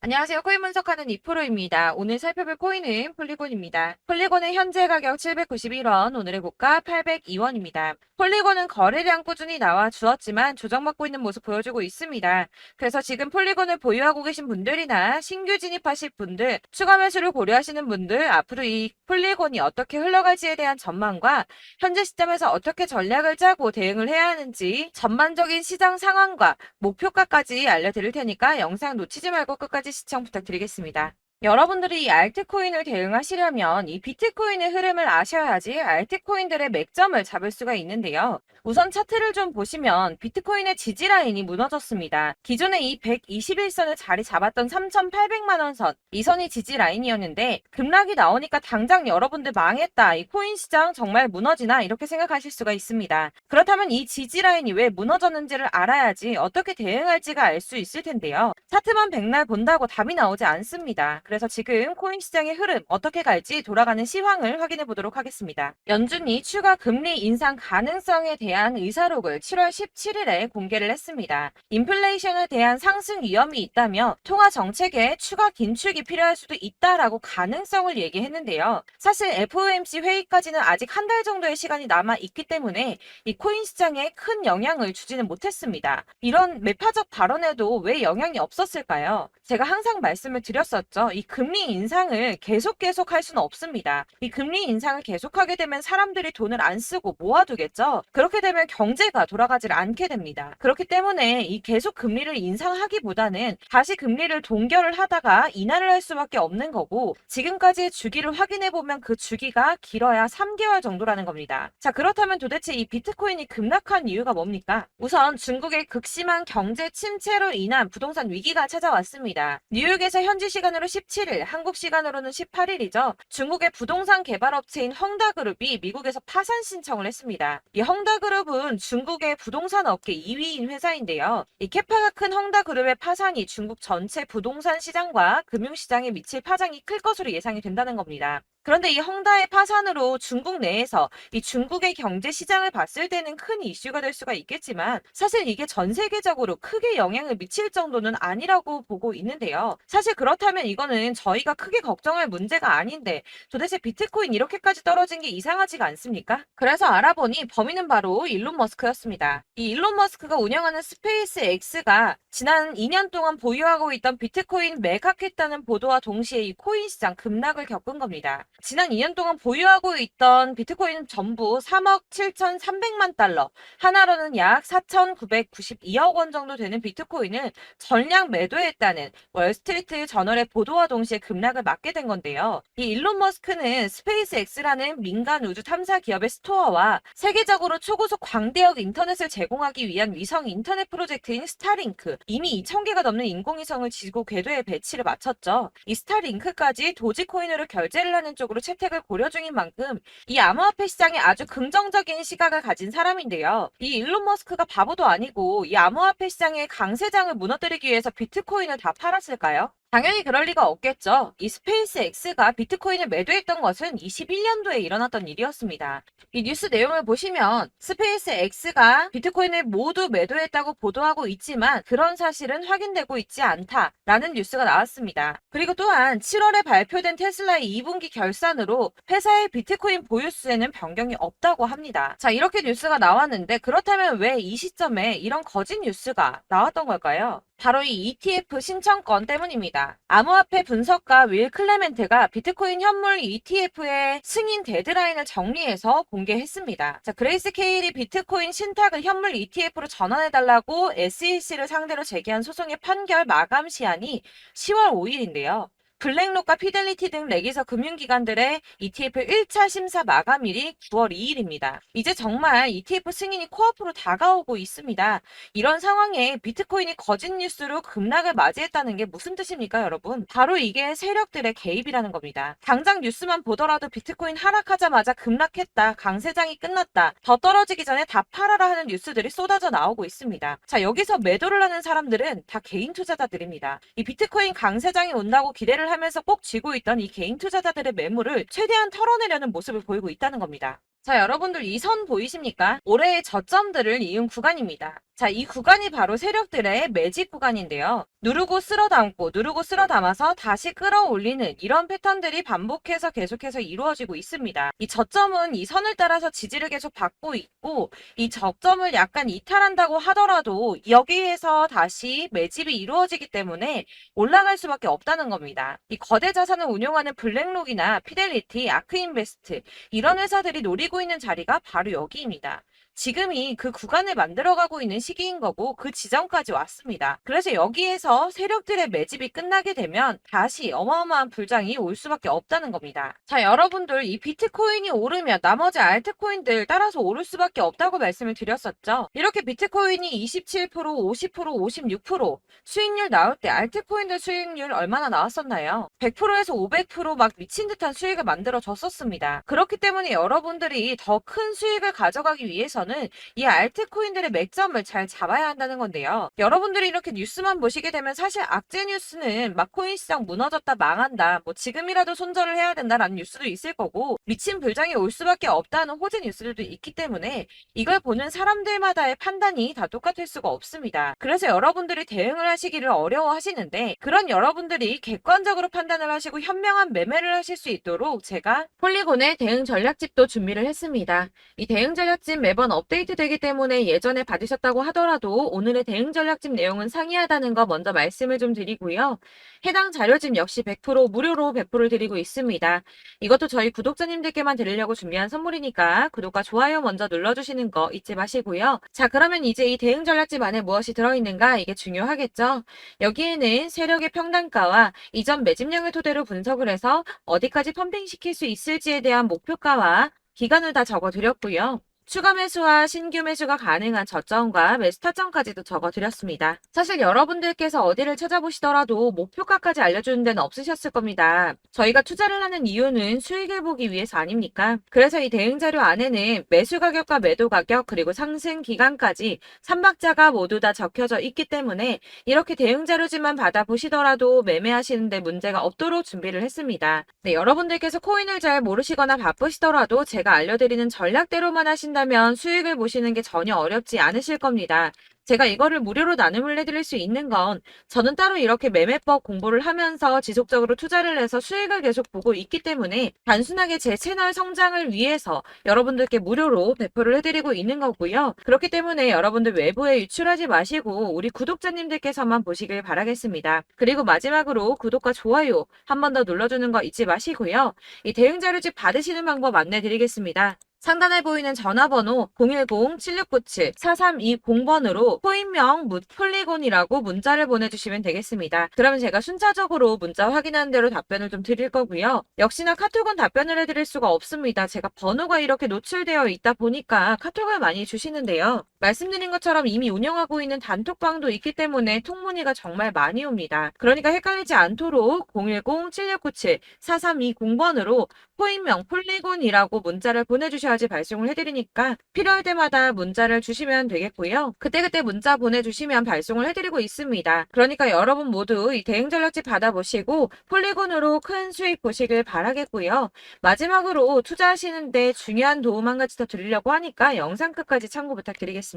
안녕하세요. 코인 분석하는 이프로입니다. 오늘 살펴볼 코인은 폴리곤입니다. 폴리곤의 현재 가격 791원, 오늘의 고가 802원입니다. 폴리곤은 거래량 꾸준히 나와 주었지만 조정받고 있는 모습 보여주고 있습니다. 그래서 지금 폴리곤을 보유하고 계신 분들이나 신규 진입하실 분들, 추가 매수를 고려하시는 분들, 앞으로 이 폴리곤이 어떻게 흘러갈지에 대한 전망과 현재 시점에서 어떻게 전략을 짜고 대응을 해야 하는지 전반적인 시장 상황과 목표가까지 알려드릴 테니까 영상 놓치지 말고 끝까지 시청 부탁드리겠습니다. 여러분들이 이 알트코인을 대응하시려면 이 비트코인의 흐름을 아셔야지 알트코인들의 맥점을 잡을 수가 있는데요. 우선 차트를 좀 보시면 비트코인의 지지라인이 무너졌습니다. 기존에 이 121선을 자리 잡았던 3,800만원 선, 이 선이 지지라인이었는데 급락이 나오니까 당장 여러분들 망했다, 이 코인 시장 정말 무너지나 이렇게 생각하실 수가 있습니다. 그렇다면 이 지지라인이 왜 무너졌는지를 알아야지 어떻게 대응할지가 알 수 있을 텐데요. 차트만 백날 본다고 답이 나오지 않습니다. 그래서 지금 코인 시장의 흐름 어떻게 갈지 돌아가는 시황을 확인해 보도록 하겠습니다. 연준이 추가 금리 인상 가능성에 대한 의사록을 7월 17일에 공개를 했습니다. 인플레이션에 대한 상승 위험이 있다며 통화 정책에 추가 긴축이 필요할 수도 있다라고 가능성을 얘기했는데요. 사실 FOMC 회의까지는 아직 한 달 정도의 시간이 남아 있기 때문에 이 코인 시장에 큰 영향을 주지는 못했습니다. 이런 매파적 발언에도 왜 영향이 없었을까요? 제가 항상 말씀을 드렸었죠. 이 금리 인상을 계속 할 수는 없습니다. 이 금리 인상을 계속하게 되면 사람들이 돈을 안 쓰고 모아두겠죠. 그렇게 되면 경제가 돌아가질 않게 됩니다. 그렇기 때문에 이 계속 금리를 인상하기보다는 다시 금리를 동결을 하다가 인하를 할 수밖에 없는 거고, 지금까지의 주기를 확인해 보면 그 주기가 길어야 3개월 정도라는 겁니다. 자, 그렇다면 도대체 이 비트코인이 급락한 이유가 뭡니까? 우선 중국의 극심한 경제 침체로 인한 부동산 위기가 찾아왔습니다. 뉴욕에서 현지 시간으로 17일, 한국 시간으로는 18일이죠. 중국의 부동산 개발업체인 헝다그룹이 미국에서 파산 신청을 했습니다. 이 헝다그룹은 중국의 부동산 업계 2위인 회사인데요. 이 캐파가 큰 헝다그룹의 파산이 중국 전체 부동산 시장과 금융시장에 미칠 파장이 클 것으로 예상이 된다는 겁니다. 그런데 이 헝다의 파산으로 중국 내에서 이 중국의 경제 시장을 봤을 때는 큰 이슈가 될 수가 있겠지만, 사실 이게 전 세계적으로 크게 영향을 미칠 정도는 아니라고 보고 있는데요. 사실 그렇다면 이거는 저희가 크게 걱정할 문제가 아닌데 도대체 비트코인 이렇게까지 떨어진 게 이상하지가 않습니까? 그래서 알아보니 범인은 바로 일론 머스크였습니다. 이 일론 머스크가 운영하는 스페이스 X가 지난 2년 동안 보유하고 있던 비트코인 매각했다는 보도와 동시에 이 코인 시장 급락을 겪은 겁니다. 지난 2년 동안 보유하고 있던 비트코인 전부 3억 7,300만 달러, 하나로는 약 4,992억 원 정도 되는 비트코인을 전량 매도했다는 월스트리트 저널의 보도와 동시에 급락을 맞게 된 건데요. 이 일론 머스크는 스페이스X라는 민간 우주 탐사 기업의 스토어와 세계적으로 초고속 광대역 인터넷을 제공하기 위한 위성 인터넷 프로젝트인 스타링크, 이미 2,000개가 넘는 인공위성을 지구 궤도에 배치를 마쳤죠. 이 스타링크까지 도지코인으로 결제를 하는 쪽으로 채택을 고려 중인 만큼 이 암호화폐 시장에 아주 긍정적인 시각을 가진 사람인데요. 이 일론 머스크가 바보도 아니고 이 암호화폐 시장의 강세장을 무너뜨리기 위해서 비트코인을 다 팔았을까요? 당연히 그럴 리가 없겠죠. 이 스페이스 X가 비트코인을 매도했던 것은 21년도에 일어났던 일이었습니다. 이 뉴스 내용을 보시면 스페이스 X가 비트코인을 모두 매도했다고 보도하고 있지만 그런 사실은 확인되고 있지 않다라는 뉴스가 나왔습니다. 그리고 또한 7월에 발표된 테슬라의 2분기 결산으로 회사의 비트코인 보유수에는 변경이 없다고 합니다. 자, 이렇게 뉴스가 나왔는데 그렇다면 왜 이 시점에 이런 거짓 뉴스가 나왔던 걸까요? 바로 이 ETF 신청권 때문입니다. 암호화폐 분석가 윌 클레멘트가 비트코인 현물 ETF의 승인 데드라인을 정리해서 공개했습니다. 자, 그레이스 케일이 비트코인 신탁을 현물 ETF로 전환해달라고 SEC를 상대로 제기한 소송의 판결 마감 시한이 10월 5일인데요. 블랙록과 피델리티 등 레기서 금융기관들의 ETF 1차 심사 마감일이 9월 2일입니다. 이제 정말 ETF 승인이 코앞으로 다가오고 있습니다. 이런 상황에 비트코인이 거짓 뉴스로 급락을 맞이했다는 게 무슨 뜻입니까, 여러분? 바로 이게 세력들의 개입이라는 겁니다. 당장 뉴스만 보더라도 비트코인 하락하자마자 급락했다, 강세장이 끝났다, 더 떨어지기 전에 다 팔아라 하는 뉴스들이 쏟아져 나오고 있습니다. 자, 여기서 매도를 하는 사람들은 다 개인 투자자들입니다. 이 비트코인 강세장이 온다고 기대를 하면서 꼭 쥐고 있던 이 개인 투자자들의 매물을 최대한 털어내려는 모습을 보이고 있다는 겁니다. 자, 여러분들 이 선 보이십니까? 올해의 저점들을 이은 구간입니다. 자, 이 구간이 바로 세력들의 매집 구간인데요. 누르고 쓸어 담고 누르고 쓸어 담아서 다시 끌어올리는 이런 패턴들이 반복해서 계속해서 이루어지고 있습니다. 이 저점은 이 선을 따라서 지지를 계속 받고 있고 이 저점을 약간 이탈한다고 하더라도 여기에서 다시 매집이 이루어지기 때문에 올라갈 수밖에 없다는 겁니다. 이 거대 자산을 운용하는 블랙록이나 피델리티, 아크인베스트 이런 회사들이 노리고 있는 자리가 바로 여기입니다. 지금이 그 구간을 만들어가고 있는 시기인 거고 그 지점까지 왔습니다. 그래서 여기에서 세력들의 매집이 끝나게 되면 다시 어마어마한 불장이 올 수밖에 없다는 겁니다. 자, 여러분들 이 비트코인이 오르면 나머지 알트코인들 따라서 오를 수밖에 없다고 말씀을 드렸었죠. 이렇게 비트코인이 27%, 50%, 56% 수익률 나올 때 알트코인들 수익률 얼마나 나왔었나요? 100%에서 500%막 미친 듯한 수익을 만들어 줬었습니다. 그렇기 때문에 여러분들이 더 큰 수익을 가져가기 위해서는 이 알트코인들의 맥점을 잘 잡아야 한다는 건데요. 여러분들이 이렇게 뉴스만 보시게 되면 사실 악재 뉴스는 막 코인 시장 무너졌다 망한다 뭐 지금이라도 손절을 해야 된다라는 뉴스도 있을 거고 미친 불장이 올 수밖에 없다는 호재 뉴스들도 있기 때문에 이걸 보는 사람들마다의 판단이 다 똑같을 수가 없습니다. 그래서 여러분들이 대응을 하시기를 어려워하시는데 그런 여러분들이 객관적으로 판단을 하시고 현명한 매매를 하실 수 있도록 제가 폴리곤의 대응 전략집도 준비를 했습니다. 이 대응 전략집 매번 업데이트 되기 때문에 예전에 받으셨다고 하더라도 오늘의 대응 전략집 내용은 상이하다는 거 먼저 말씀을 좀 드리고요. 해당 자료집 역시 100% 무료로 배포를 드리고 있습니다. 이것도 저희 구독자님들께만 드리려고 준비한 선물이니까 구독과 좋아요 먼저 눌러주시는 거 잊지 마시고요. 자, 그러면 이제 이 대응 전략집 안에 무엇이 들어있는가 이게 중요하겠죠. 여기에는 세력의 평단가와 이전 매집량을 토대로 분석을 해서 어디까지 펌핑시킬 수 있을지에 대한 목표가와 기간을 다 적어드렸고요. 추가 매수와 신규 매수가 가능한 저점과 매수 타점까지도 적어드렸습니다. 사실 여러분들께서 어디를 찾아보시더라도 목표가까지 알려주는 데는 없으셨을 겁니다. 저희가 투자를 하는 이유는 수익을 보기 위해서 아닙니까? 그래서 이 대응 자료 안에는 매수 가격과 매도 가격 그리고 상승 기간까지 3박자가 모두 다 적혀져 있기 때문에 이렇게 대응 자료지만 받아보시더라도 매매하시는데 문제가 없도록 준비를 했습니다. 네, 여러분들께서 코인을 잘 모르시거나 바쁘시더라도 제가 알려드리는 전략대로만 하신다면 수익을 보시는 게 전혀 어렵지 않으실 겁니다. 제가 이거를 무료로 나눔을 해드릴 수 있는 건 저는 따로 이렇게 매매법 공부를 하면서 지속적으로 투자를 해서 수익을 계속 보고 있기 때문에 단순하게 제 채널 성장을 위해서 여러분들께 무료로 배포를 해드리고 있는 거고요. 그렇기 때문에 여러분들 외부에 유출하지 마시고 우리 구독자님들께서만 보시길 바라겠습니다. 그리고 마지막으로 구독과 좋아요 한 번 더 눌러주는 거 잊지 마시고요. 이 대응 자료집 받으시는 방법 안내드리겠습니다. 상단에 보이는 전화번호 010-7697-4320번으로 코인명 묻 폴리곤이라고 문자를 보내주시면 되겠습니다. 그러면 제가 순차적으로 문자 확인하는 대로 답변을 좀 드릴 거고요. 역시나 카톡은 답변을 해드릴 수가 없습니다. 제가 번호가 이렇게 노출되어 있다 보니까 카톡을 많이 주시는데요. 말씀드린 것처럼 이미 운영하고 있는 단톡방도 있기 때문에 통문의가 정말 많이 옵니다. 그러니까 헷갈리지 않도록 010-7697-4320번으로 코인명 폴리곤이라고 문자를 보내주셔야지 발송을 해드리니까 필요할 때마다 문자를 주시면 되겠고요. 그때그때 문자 보내주시면 발송을 해드리고 있습니다. 그러니까 여러분 모두 이 대응 전략집 받아보시고 폴리곤으로 큰 수익 보시길 바라겠고요. 마지막으로 투자하시는데 중요한 도움 한 가지 더 드리려고 하니까 영상 끝까지 참고 부탁드리겠습니다.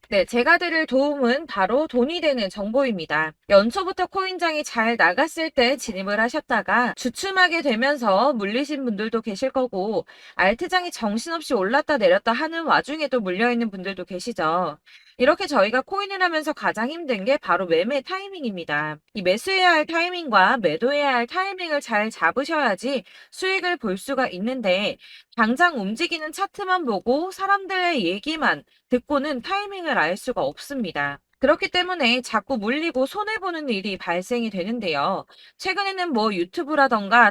네, 제가 드릴 도움은 바로 돈이 되는 정보입니다. 연초부터 코인장이 잘 나갔을 때 진입을 하셨다가 주춤하게 되면서 물리신 분들도 계실 거고 알트장이 정신없이 올랐다 내렸다 하는 와중에도 물려있는 분들도 계시죠. 이렇게 저희가 코인을 하면서 가장 힘든 게 바로 매매 타이밍입니다. 이 매수해야 할 타이밍과 매도해야 할 타이밍을 잘 잡으셔야지 수익을 볼 수가 있는데 당장 움직이는 차트만 보고 사람들의 얘기만 듣고는 타이밍을 알 수가 없습니다. 그렇기 때문에 자꾸 물리고 손해보는 일이 발생이 되는데요. 최근에는 뭐 유튜브라던가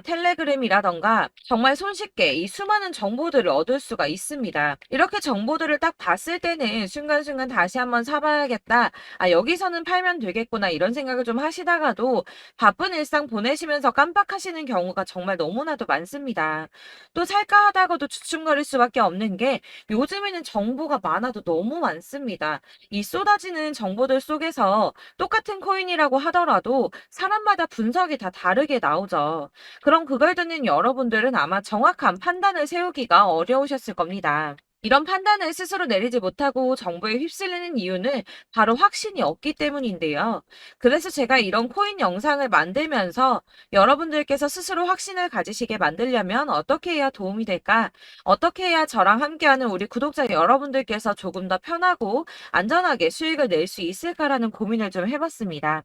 텔레그램이라던가 정말 손쉽게 이 수많은 정보들을 얻을 수가 있습니다. 이렇게 정보들을 딱 봤을 때는 순간순간 다시 한번 사봐야겠다. 아, 여기서는 팔면 되겠구나 이런 생각을 좀 하시다가도 바쁜 일상 보내시면서 깜빡하시는 경우가 정말 너무나도 많습니다. 또 살까 하다가도 주춤거릴 수밖에 없는 게 요즘에는 정보가 많아도 너무 많습니다. 이 쏟아지는 정보 정보들 속에서 똑같은 코인이라고 하더라도 사람마다 분석이 다 다르게 나오죠. 그럼 그걸 듣는 여러분들은 아마 정확한 판단을 세우기가 어려우셨을 겁니다. 이런 판단을 스스로 내리지 못하고 정보에 휩쓸리는 이유는 바로 확신이 없기 때문인데요. 그래서 제가 이런 코인 영상을 만들면서 여러분들께서 스스로 확신을 가지시게 만들려면 어떻게 해야 도움이 될까? 어떻게 해야 저랑 함께하는 우리 구독자 여러분들께서 조금 더 편하고 안전하게 수익을 낼 수 있을까라는 고민을 좀 해봤습니다.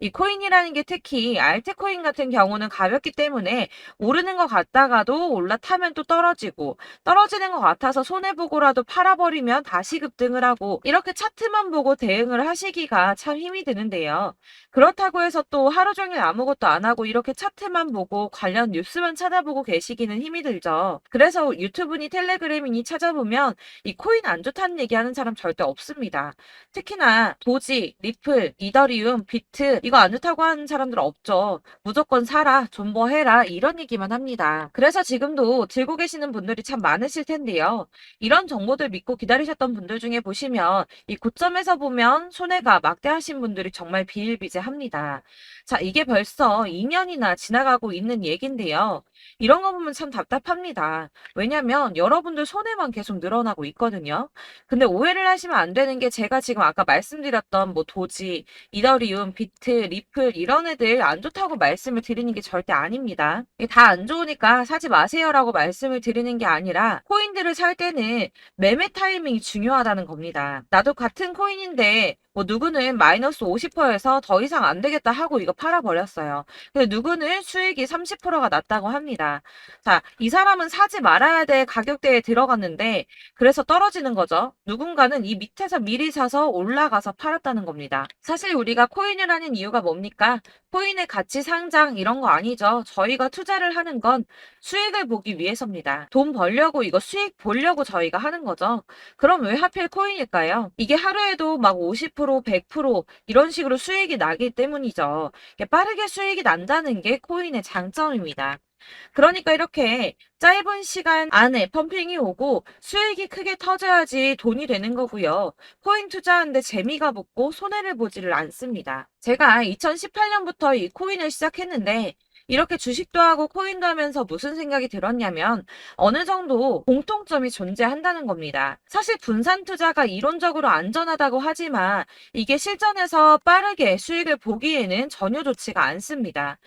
이 코인이라는 게 특히 알트코인 같은 경우는 가볍기 때문에 오르는 것 같다가도 올라타면 또 떨어지고 떨어지는 것 같아서 손해보고라도 팔아버리면 다시 급등을 하고 이렇게 차트만 보고 대응을 하시기가 참 힘이 드는데요. 그렇다고 해서 또 하루 종일 아무것도 안 하고 이렇게 차트만 보고 관련 뉴스만 찾아보고 계시기는 힘이 들죠. 그래서 유튜브니 텔레그램이니 찾아보면 이 코인 안 좋다는 얘기하는 사람 절대 없습니다. 특히나 도지, 리플, 이더리움, 비트 이거 안 좋다고 하는 사람들 없죠. 무조건 사라, 존버해라 이런 얘기만 합니다. 그래서 지금도 들고 계시는 분들이 참 많으실 텐데요. 이런 정보들 믿고 기다리셨던 분들 중에 보시면 이 고점에서 보면 손해가 막대하신 분들이 정말 비일비재합니다. 자, 이게 벌써 2년이나 지나가고 있는 얘긴데요. 이런 거 보면 참 답답합니다. 왜냐면 여러분들 손해만 계속 늘어나고 있거든요. 근데 오해를 하시면 안 되는 게 제가 지금 아까 말씀드렸던 뭐 도지, 이더리움, 비트, 리플 이런 애들 안 좋다고 말씀을 드리는 게 절대 아닙니다. 다 안 좋으니까 사지 마세요라고 말씀을 드리는 게 아니라 코인들을 살 때는 매매 타이밍이 중요하다는 겁니다. 나도 같은 코인인데 뭐 누구는 마이너스 50%에서 더 이상 안 되겠다 하고 이거 팔아버렸어요. 근데 누구는 수익이 30%가 났다고 합니다. 자, 이 사람은 사지 말아야 될 가격대에 들어갔는데 그래서 떨어지는 거죠. 누군가는 이 밑에서 미리 사서 올라가서 팔았다는 겁니다. 사실 우리가 코인을 하는 이유가 뭡니까? 코인의 가치 상장 이런 거 아니죠. 저희가 투자를 하는 건 수익을 보기 위해서입니다. 돈 벌려고 이거 수익 보려고 저희가 하는 거죠. 그럼 왜 하필 코인일까요? 이게 하루에도 막 50%, 100% 이런 식으로 수익이 나기 때문이죠. 빠르게 수익이 난다는 게 코인의 장점입니다. 그러니까 이렇게 짧은 시간 안에 펌핑이 오고 수익이 크게 터져야지 돈이 되는 거고요. 코인 투자하는데 재미가 붙고 손해를 보지를 않습니다. 제가 2018년부터 이 코인을 시작했는데 이렇게 주식도 하고 코인도 하면서 무슨 생각이 들었냐면 어느 정도 공통점이 존재한다는 겁니다. 사실 분산 투자가 이론적으로 안전하다고 하지만 이게 실전에서 빠르게 수익을 보기에는 전혀 좋지가 않습니다.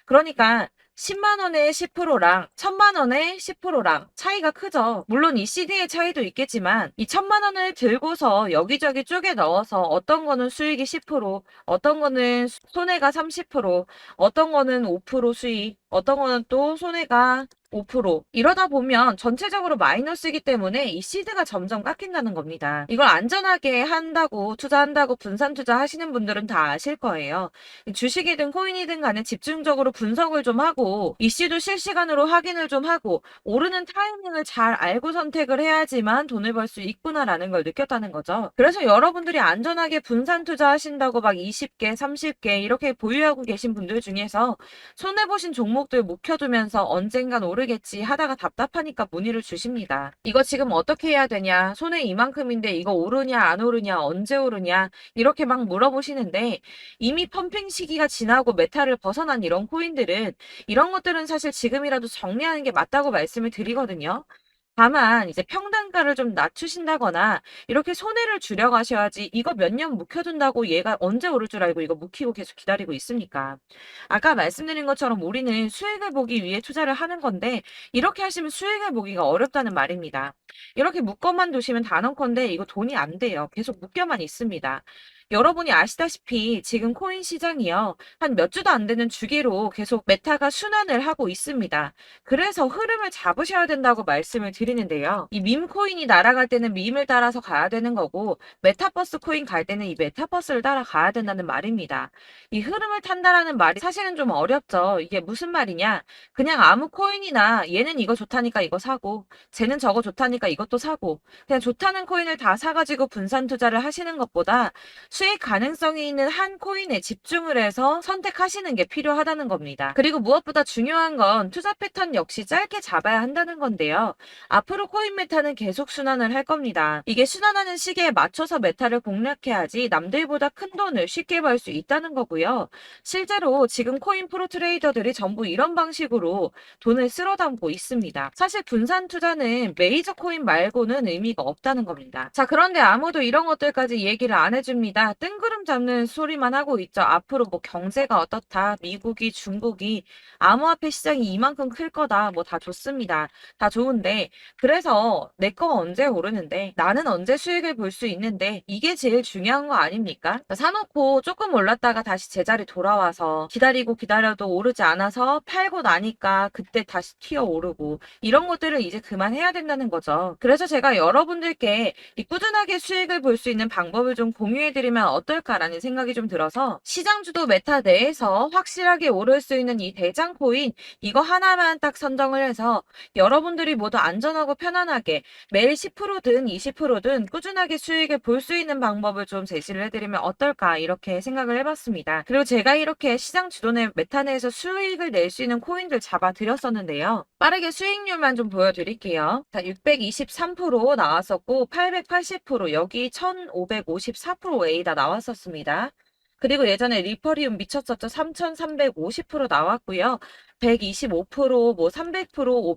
그러니까 10만 원의 10%랑 1000만 원의 10%랑 차이가 크죠. 물론 이 CD의 차이도 있겠지만 이 1000만 원을 들고서 여기저기 쪼개 넣어서 어떤 거는 수익이 10%, 어떤 거는 손해가 30%, 어떤 거는 5% 수익, 어떤 거는 또 손해가 5% 이러다 보면 전체적으로 마이너스이기 때문에 이 시드가 점점 깎인다는 겁니다. 이걸 안전하게 한다고 투자한다고 분산 투자하시는 분들은 다 아실 거예요. 주식이든 코인이든 간에 집중적으로 분석을 좀 하고 이슈도 실시간으로 확인을 좀 하고 오르는 타이밍을 잘 알고 선택을 해야지만 돈을 벌 수 있구나라는 걸 느꼈다는 거죠. 그래서 여러분들이 안전하게 분산 투자하신다고 막 20개, 30개 이렇게 보유하고 계신 분들 중에서 손해보신 종목들 묵혀두면서 언젠간 오르겠지 하다가 답답하니까 문의를 주십니다. 이거 지금 어떻게 해야 되냐? 손해 이만큼인데 이거 오르냐 안 오르냐 언제 오르냐 이렇게 막 물어보시는데 이미 펌핑 시기가 지나고 메타를 벗어난 이런 코인들은 이런 것들은 사실 지금이라도 정리하는 게 맞다고 말씀을 드리거든요. 다만 이제 평단가를 좀 낮추신다거나 이렇게 손해를 줄여가셔야지 이거 몇 년 묵혀둔다고 얘가 언제 오를 줄 알고 이거 묵히고 계속 기다리고 있습니까? 아까 말씀드린 것처럼 우리는 수익을 보기 위해 투자를 하는 건데 이렇게 하시면 수익을 보기가 어렵다는 말입니다. 이렇게 묶어만 두시면 단언컨대 이거 돈이 안 돼요. 계속 묶여만 있습니다. 여러분이 아시다시피 지금 코인 시장이요. 한 몇 주도 안 되는 주기로 계속 메타가 순환을 하고 있습니다. 그래서 흐름을 잡으셔야 된다고 말씀을 드리는데요. 이 밈 코인이 날아갈 때는 밈을 따라서 가야 되는 거고 메타버스 코인 갈 때는 이 메타버스를 따라가야 된다는 말입니다. 이 흐름을 탄다라는 말이 사실은 좀 어렵죠. 이게 무슨 말이냐? 그냥 아무 코인이나 얘는 이거 좋다니까 이거 사고 쟤는 저거 좋다니까 이것도 사고 그냥 좋다는 코인을 다 사가지고 분산 투자를 하시는 것보다 수익 가능성이 있는 한 코인에 집중을 해서 선택하시는 게 필요하다는 겁니다. 그리고 무엇보다 중요한 건 투자 패턴 역시 짧게 잡아야 한다는 건데요. 앞으로 코인 메타는 계속 순환을 할 겁니다. 이게 순환하는 시기에 맞춰서 메타를 공략해야지 남들보다 큰 돈을 쉽게 벌 수 있다는 거고요. 실제로 지금 코인 프로 트레이더들이 전부 이런 방식으로 돈을 쓸어 담고 있습니다. 사실 분산 투자는 메이저 코인 말고는 의미가 없다는 겁니다. 자, 그런데 아무도 이런 것들까지 얘기를 안 해줍니다. 뜬구름 잡는 소리만 하고 있죠. 앞으로 뭐 경제가 어떻다, 미국이, 중국이, 암호화폐 시장이 이만큼 클 거다, 뭐 다 좋습니다. 다 좋은데, 그래서 내 거 언제 오르는데, 나는 언제 수익을 볼 수 있는데, 이게 제일 중요한 거 아닙니까? 사놓고 조금 올랐다가 다시 제자리 돌아와서 기다리고 기다려도 오르지 않아서 팔고 나니까 그때 다시 튀어 오르고, 이런 것들을 이제 그만해야 된다는 거죠. 그래서 제가 여러분들께 이 꾸준하게 수익을 볼 수 있는 방법을 좀 공유해드리면 어떨까라는 생각이 좀 들어서 시장주도 메타 내에서 확실하게 오를 수 있는 이 대장 코인 이거 하나만 딱 선정을 해서 여러분들이 모두 안전하고 편안하게 매일 10%든 20%든 꾸준하게 수익을 볼 수 있는 방법을 좀 제시를 해드리면 어떨까 이렇게 생각을 해봤습니다. 그리고 제가 이렇게 시장 주도내 메타 내에서 수익을 낼 수 있는 코인들 잡아드렸었는데요. 빠르게 수익률만 좀 보여드릴게요. 자, 623% 나왔었고 880% 여기 1554%A 다 나왔었습니다. 그리고 예전에 리퍼리움 미쳤었죠. 3350% 나왔고요. 125%, 뭐 300%,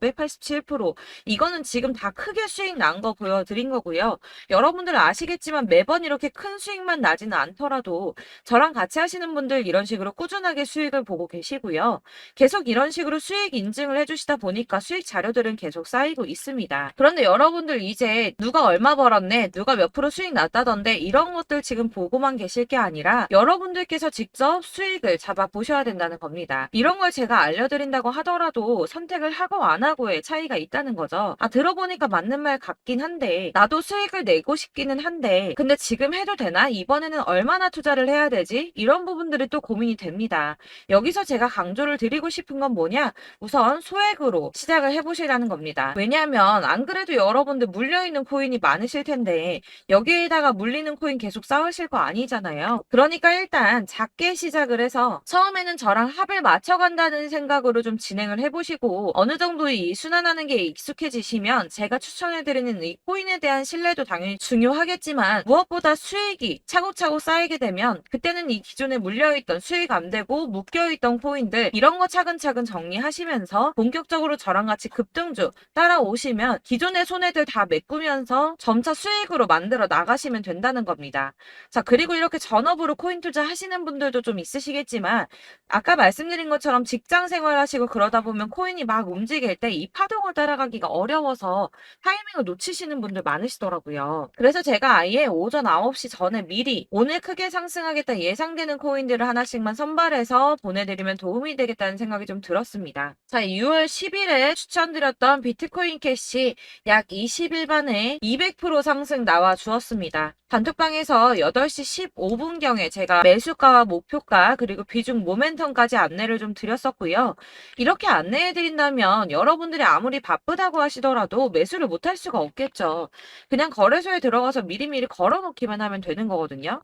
587% 이거는 지금 다 크게 수익 난 거 보여드린 거고요. 여러분들 아시겠지만 매번 이렇게 큰 수익만 나지는 않더라도 저랑 같이 하시는 분들 이런 식으로 꾸준하게 수익을 보고 계시고요. 계속 이런 식으로 수익 인증을 해주시다 보니까 수익 자료들은 계속 쌓이고 있습니다. 그런데 여러분들 이제 누가 얼마 벌었네, 누가 몇 프로 수익 났다던데 이런 것들 지금 보고만 계실 게 아니라 여러분들께서 직접 수익을 잡아 보셔야 된다는 겁니다. 이런 걸 제가 알려드린다고 하더라도 선택을 하고 안 하고의 차이가 있다는 거죠. 아, 들어보니까 맞는 말 같긴 한데 나도 수익을 내고 싶기는 한데 근데 지금 해도 되나? 이번에는 얼마나 투자를 해야 되지? 이런 부분들이 또 고민이 됩니다. 여기서 제가 강조를 드리고 싶은 건 뭐냐? 우선 소액으로 시작을 해보시라는 겁니다. 왜냐하면 안 그래도 여러분들 물려있는 코인이 많으실 텐데 여기에다가 물리는 코인 계속 쌓으실 거 아니잖아요. 그러니까 일단 작게 시작을 해서 처음에는 저랑 합을 맞춰간다는 생각으로 좀 진행을 해보시고 어느 정도 이 순환하는 게 익숙해지시면 제가 추천해드리는 이 코인에 대한 신뢰도 당연히 중요하겠지만 무엇보다 수익이 차곡차곡 쌓이게 되면 그때는 이 기존에 물려있던 수익 안 되고 묶여있던 코인들 이런 거 차근차근 정리하시면서 본격적으로 저랑 같이 급등주 따라오시면 기존의 손해들 다 메꾸면서 점차 수익으로 만들어 나가시면 된다는 겁니다. 자, 그리고 이렇게 전업으로 코인 투자 하시는 분들도 좀 있으시겠지만 아까 말씀드린 것처럼 직장 생활하시고 그러다 보면 코인이 막 움직일 때 이 파동을 따라가기가 어려워서 타이밍을 놓치시는 분들 많으시더라고요. 그래서 제가 아예 오전 9시 전에 미리 오늘 크게 상승하겠다 예상되는 코인들을 하나씩만 선발해서 보내드리면 도움이 되겠다는 생각이 좀 들었습니다. 자, 6월 10일에 추천드렸던 비트코인 캐시 약 20일 만에 200% 상승 나와 주었습니다. 단톡방에서 8시 15분경에 제가 매수가와 목표가 그리고 비중 모멘텀까지 안내를 좀 드렸었고요. 이렇게 안내해 드린다면 여러분들이 아무리 바쁘다고 하시더라도 매수를 못할 수가 없겠죠. 그냥 거래소에 들어가서 미리미리 걸어놓기만 하면 되는 거거든요.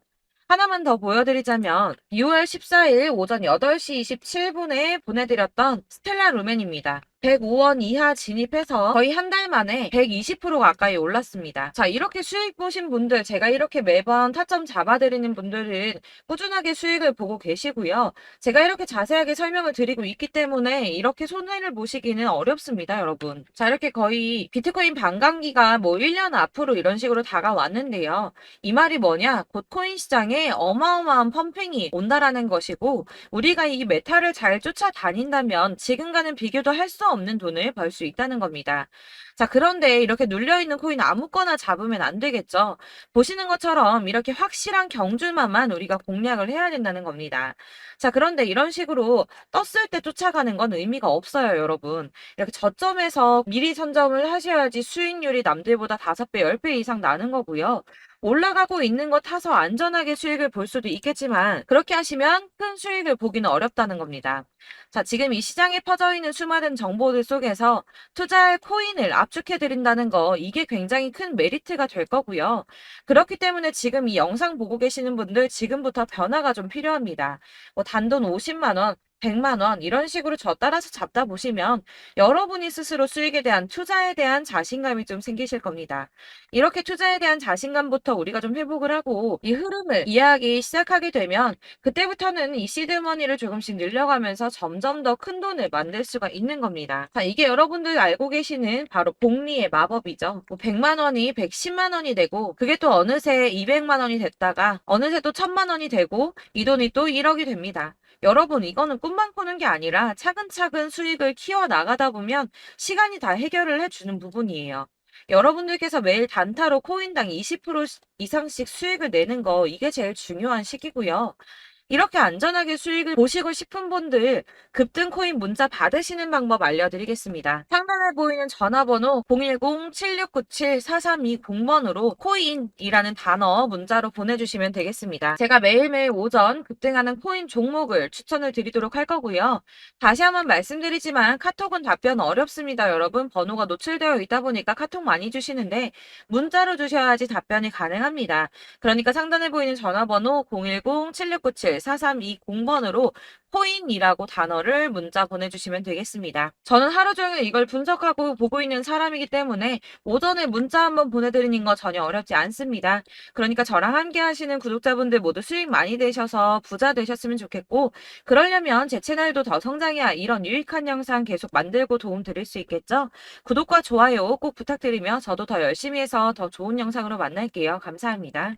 하나만 더 보여드리자면 6월 14일 오전 8시 27분에 보내드렸던 스텔라 루멘입니다. 105원 이하 진입해서 거의 한 달 만에 120% 가까이 올랐습니다. 자, 이렇게 수익 보신 분들, 제가 이렇게 매번 타점 잡아드리는 분들은 꾸준하게 수익을 보고 계시고요. 제가 이렇게 자세하게 설명을 드리고 있기 때문에 이렇게 손해를 보시기는 어렵습니다, 여러분. 자, 이렇게 거의 비트코인 반감기가 뭐 1년 앞으로 이런 식으로 다가왔는데요. 이 말이 뭐냐? 곧 코인 시장에 어마어마한 펌핑이 온다라는 것이고 우리가 이 메타를 잘 쫓아다닌다면 지금과는 비교도 할 수 없는 돈을 벌 수 있다는 겁니다. 자, 그런데 이렇게 눌려있는 코인 아무거나 잡으면 안 되겠죠. 보시는 것처럼 이렇게 확실한 경주만만 우리가 공략을 해야 된다는 겁니다. 자, 그런데 이런 식으로 떴을 때 쫓아가는 건 의미가 없어요, 여러분. 이렇게 저점에서 미리 선점을 하셔야지 수익률이 남들보다 5배, 10배 이상 나는 거고요. 올라가고 있는 거 타서 안전하게 수익을 볼 수도 있겠지만 그렇게 하시면 큰 수익을 보기는 어렵다는 겁니다. 자, 지금 이 시장에 퍼져 있는 수많은 정보들 속에서 투자할 코인을 압축해 드린다는 거 이게 굉장히 큰 메리트가 될 거고요. 그렇기 때문에 지금 이 영상 보고 계시는 분들 지금부터 변화가 좀 필요합니다. 뭐 단돈 50만 원, 100만 원 이런 식으로 저 따라서 잡다 보시면 여러분이 스스로 수익에 대한 투자에 대한 자신감이 좀 생기실 겁니다. 이렇게 투자에 대한 자신감부터 우리가 좀 회복을 하고 이 흐름을 이해하기 시작하게 되면 그때부터는 이 시드머니를 조금씩 늘려가면서 점점 더 큰 돈을 만들 수가 있는 겁니다. 자, 이게 여러분들 알고 계시는 바로 복리의 마법이죠. 뭐 100만 원이 110만 원이 되고 그게 또 어느새 200만 원이 됐다가 어느새 또 1000만 원이 되고 이 돈이 또 1억이 됩니다. 여러분, 이거는 꿈만 꾸는 게 아니라 차근차근 수익을 키워 나가다 보면 시간이 다 해결을 해주는 부분이에요. 여러분들께서 매일 단타로 코인당 20% 이상씩 수익을 내는 거 이게 제일 중요한 시기고요. 이렇게 안전하게 수익을 보시고 싶은 분들 급등 코인 문자 받으시는 방법 알려드리겠습니다. 상단에 보이는 전화번호 010-7697-4320번으로 코인이라는 단어 문자로 보내주시면 되겠습니다. 제가 매일매일 오전 급등하는 코인 종목을 추천을 드리도록 할 거고요. 다시 한번 말씀드리지만 카톡은 답변 어렵습니다. 여러분, 번호가 노출되어 있다 보니까 카톡 많이 주시는데 문자로 주셔야지 답변이 가능합니다. 그러니까 상단에 보이는 전화번호 010-7697-4320번으로 코인이라고 단어를 문자 보내주시면 되겠습니다. 저는 하루 종일 이걸 분석하고 보고 있는 사람이기 때문에 오전에 문자 한번 보내드리는 거 전혀 어렵지 않습니다. 그러니까 저랑 함께 하시는 구독자분들 모두 수익 많이 되셔서 부자 되셨으면 좋겠고 그러려면 제 채널도 더 성장해야 이런 유익한 영상 계속 만들고 도움 드릴 수 있겠죠? 구독과 좋아요 꼭 부탁드리며 저도 더 열심히 해서 더 좋은 영상으로 만날게요. 감사합니다.